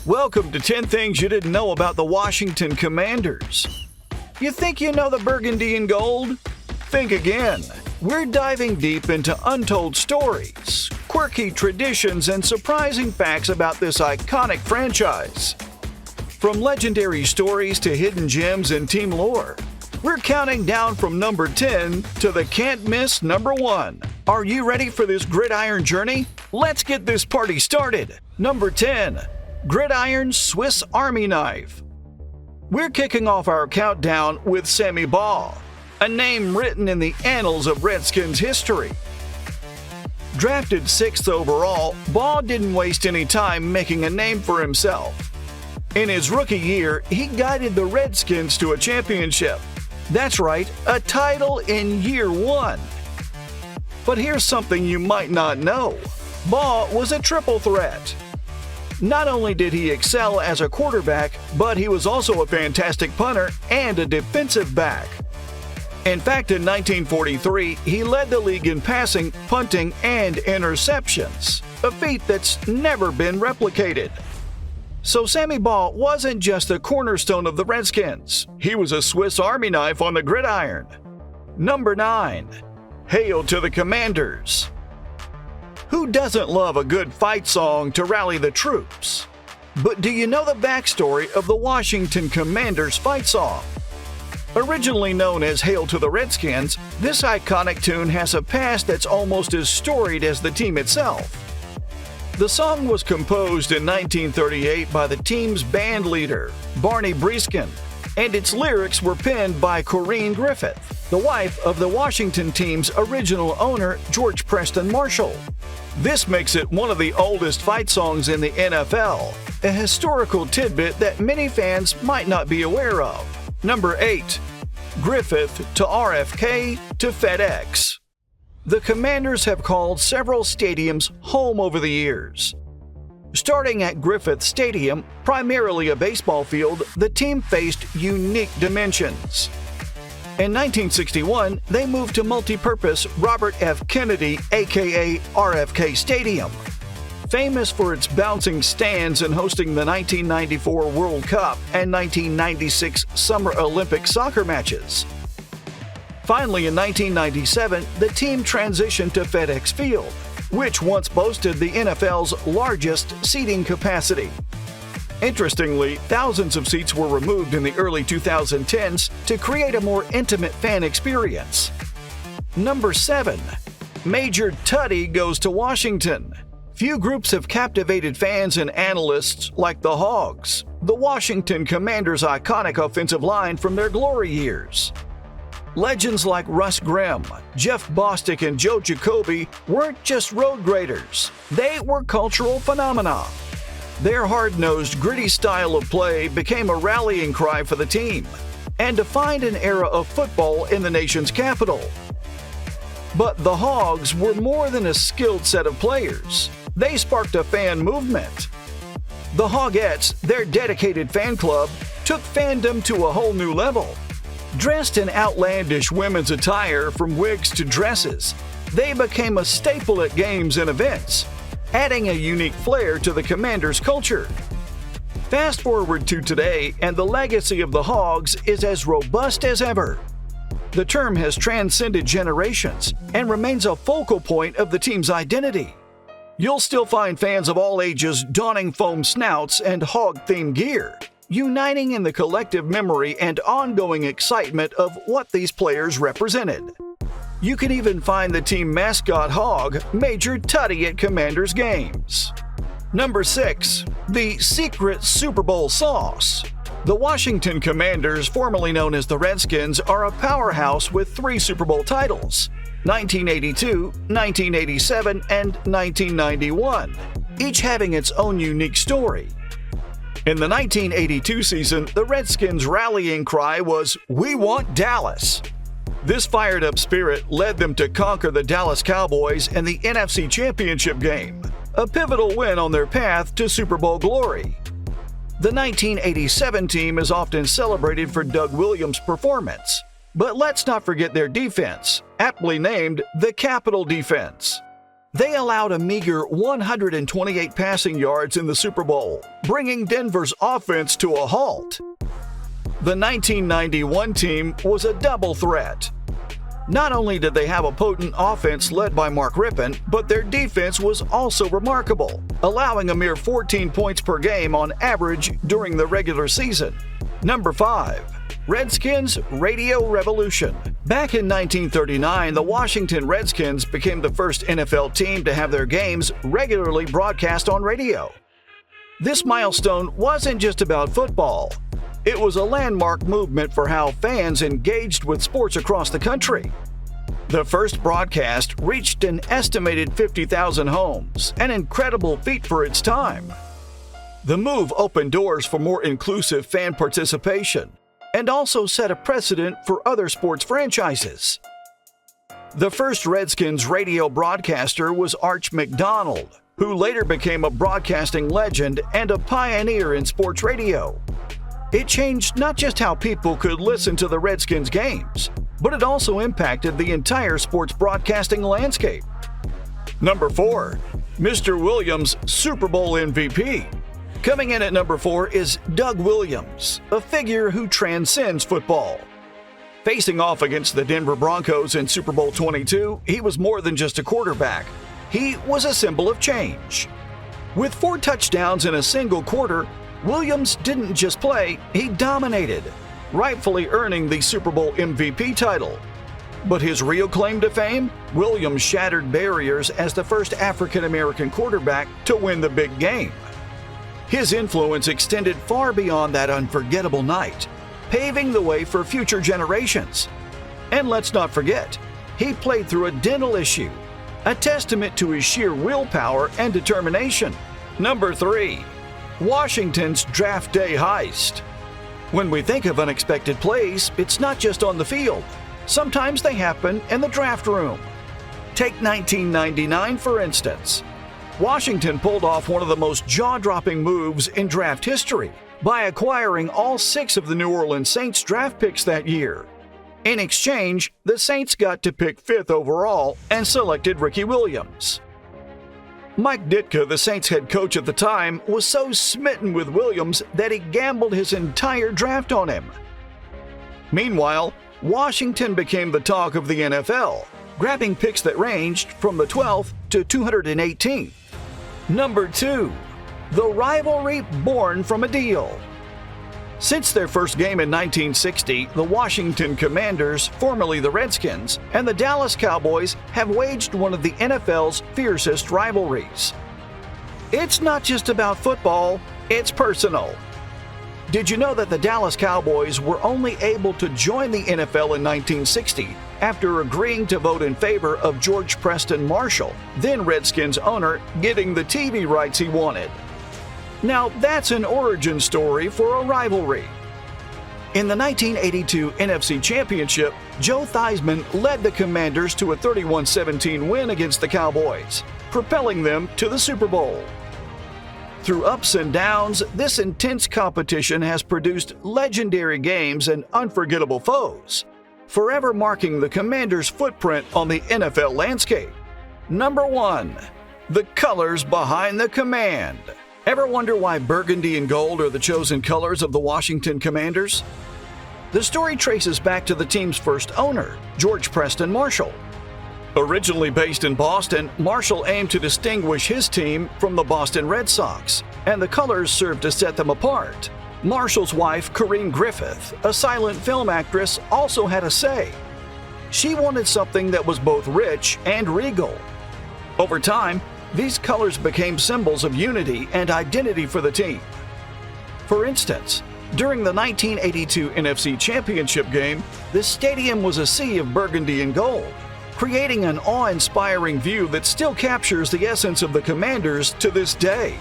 Welcome to 10 Things You Didn't Know About the Washington Commanders. You think you know the burgundy and gold? Think again. We're diving deep into untold stories, quirky traditions, and surprising facts about this iconic franchise. From legendary stories to hidden gems in team lore, we're counting down from number 10 to the can't-miss number 1. Are you ready for this gridiron journey? Let's get this party started. Number 10. Gridiron Swiss Army Knife. We're kicking off our countdown with Sammy Baugh, a name written in the annals of Redskins history. Drafted 6th overall, Baugh didn't waste any time making a name for himself. In his rookie year, he guided the Redskins to a championship. That's right, a title in year 1. But here's something you might not know. Baugh was a triple threat. Not only did he excel as a quarterback, but he was also a fantastic punter and a defensive back. In fact, in 1943, he led the league in passing, punting, and interceptions, a feat that's never been replicated. So Sammy Baugh wasn't just a cornerstone of the Redskins. He was a Swiss Army knife on the gridiron. Number 9. Hail to the Commanders. Who doesn't love a good fight song to rally the troops? But do you know the backstory of the Washington Commanders fight song? Originally known as Hail to the Redskins, this iconic tune has a past that's almost as storied as the team itself. The song was composed in 1938 by the team's band leader, Barney Breeskin, and its lyrics were penned by Corinne Griffith, the wife of the Washington team's original owner, George Preston Marshall. This makes it one of the oldest fight songs in the NFL, a historical tidbit that many fans might not be aware of. Number 8. Griffith to RFK to FedEx. The Commanders have called several stadiums home over the years. Starting at Griffith Stadium, primarily a baseball field, the team faced unique dimensions. In 1961, they moved to multi-purpose Robert F. Kennedy, aka RFK Stadium, famous for its bouncing stands and hosting the 1994 World Cup and 1996 Summer Olympic soccer matches. Finally, in 1997, the team transitioned to FedEx Field, which once boasted the NFL's largest seating capacity. Interestingly, thousands of seats were removed in the early 2010s to create a more intimate fan experience. Number 7. Major Tutty goes to Washington. Few groups have captivated fans and analysts like the Hogs, the Washington Commanders' iconic offensive line from their glory years. Legends like Russ Grimm, Jeff Bostic, and Joe Jacoby weren't just road graders. They were cultural phenomena. Their hard-nosed, gritty style of play became a rallying cry for the team and defined an era of football in the nation's capital. But the Hogs were more than a skilled set of players. They sparked a fan movement. The Hogettes, their dedicated fan club, took fandom to a whole new level. Dressed in outlandish women's attire from wigs to dresses, they became a staple at games and events, adding a unique flair to the Commanders' culture. Fast forward to today, and the legacy of the Hogs is as robust as ever. The term has transcended generations and remains a focal point of the team's identity. You'll still find fans of all ages donning foam snouts and hog-themed gear, uniting in the collective memory and ongoing excitement of what these players represented. You can even find the team mascot hog, Major Tutty, at Commanders games. Number 6. The Secret Super Bowl Sauce. The Washington Commanders, formerly known as the Redskins, are a powerhouse with 3 Super Bowl titles: 1982, 1987, and 1991, each having its own unique story. In the 1982 season, the Redskins' rallying cry was, "We want Dallas." This fired-up spirit led them to conquer the Dallas Cowboys in the NFC Championship game, a pivotal win on their path to Super Bowl glory. The 1987 team is often celebrated for Doug Williams' performance, but let's not forget their defense, aptly named the Capital Defense. They allowed a meager 128 passing yards in the Super Bowl, bringing Denver's offense to a halt. The 1991 team was a double threat. Not only did they have a potent offense led by Mark Rippon, but their defense was also remarkable, allowing a mere 14 points per game on average during the regular season. Number 5. Redskins Radio Revolution. Back in 1939, the Washington Redskins became the first NFL team to have their games regularly broadcast on radio. This milestone wasn't just about football. It was a landmark movement for how fans engaged with sports across the country. The first broadcast reached an estimated 50,000 homes, an incredible feat for its time. The move opened doors for more inclusive fan participation and also set a precedent for other sports franchises. The first Redskins radio broadcaster was Arch McDonald, who later became a broadcasting legend and a pioneer in sports radio. It changed not just how people could listen to the Redskins games, but it also impacted the entire sports broadcasting landscape. Number 4. Mr. Williams Super Bowl MVP. Coming in at number 4 is Doug Williams, a figure who transcends football. Facing off against the Denver Broncos in Super Bowl 22, he was more than just a quarterback. He was a symbol of change. With 4 touchdowns in a single quarter, Williams didn't just play, he dominated, rightfully earning the Super Bowl MVP title. But his real claim to fame? Williams shattered barriers as the first African-American quarterback to win the big game. His influence extended far beyond that unforgettable night, paving the way for future generations. And let's not forget, he played through a dental issue, a testament to his sheer willpower and determination. Number 3. Washington's Draft Day Heist. When we think of unexpected plays, it's not just on the field. Sometimes they happen in the draft room. Take 1999, for instance. Washington pulled off one of the most jaw-dropping moves in draft history by acquiring all 6 of the New Orleans Saints draft picks that year. In exchange, the Saints got to pick 5th overall and selected Ricky Williams. Mike Ditka, the Saints head coach at the time, was so smitten with Williams that he gambled his entire draft on him. Meanwhile, Washington became the talk of the NFL, grabbing picks that ranged from the 12th to 218th. Number 2. The rivalry born from a deal. Since their first game in 1960, the Washington Commanders, formerly the Redskins, and the Dallas Cowboys have waged one of the NFL's fiercest rivalries. It's not just about football, it's personal. Did you know that the Dallas Cowboys were only able to join the NFL in 1960 after agreeing to vote in favor of George Preston Marshall, then Redskins owner, getting the TV rights he wanted? Now, that's an origin story for a rivalry. In the 1982 NFC Championship, Joe Theismann led the Commanders to a 31-17 win against the Cowboys, propelling them to the Super Bowl. Through ups and downs, this intense competition has produced legendary games and unforgettable foes, forever marking the Commanders' footprint on the NFL landscape. Number 1. The colors behind the command. Ever wonder why burgundy and gold are the chosen colors of the Washington Commanders? The story traces back to the team's first owner, George Preston Marshall. Originally based in Boston, Marshall aimed to distinguish his team from the Boston Red Sox, and the colors served to set them apart. Marshall's wife, Griffith, a silent film actress, also had a say. She wanted something that was both rich and regal. Over time, these colors became symbols of unity and identity for the team. For instance, during the 1982 NFC Championship game, the stadium was a sea of burgundy and gold, creating an awe-inspiring view that still captures the essence of the Commanders to this day.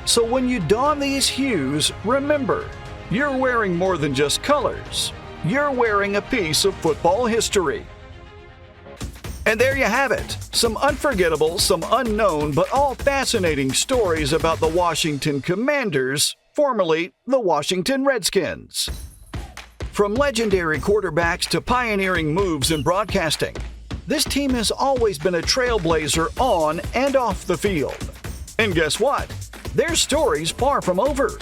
So when you don these hues, remember, you're wearing more than just colors. You're wearing a piece of football history. And there you have it, some unforgettable, some unknown, but all fascinating stories about the Washington Commanders, formerly the Washington Redskins. From legendary quarterbacks to pioneering moves in broadcasting, this team has always been a trailblazer on and off the field. And guess what? Their story's far from over.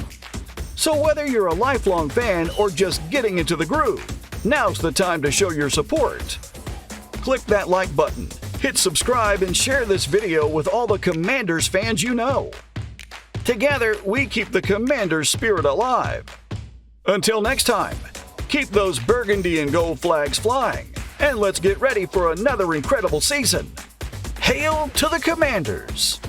So whether you're a lifelong fan or just getting into the groove, now's the time to show your support. Click that like button, hit subscribe, and share this video with all the Commanders fans you know. Together, we keep the Commanders spirit alive. Until next time, keep those burgundy and gold flags flying, and let's get ready for another incredible season. Hail to the Commanders!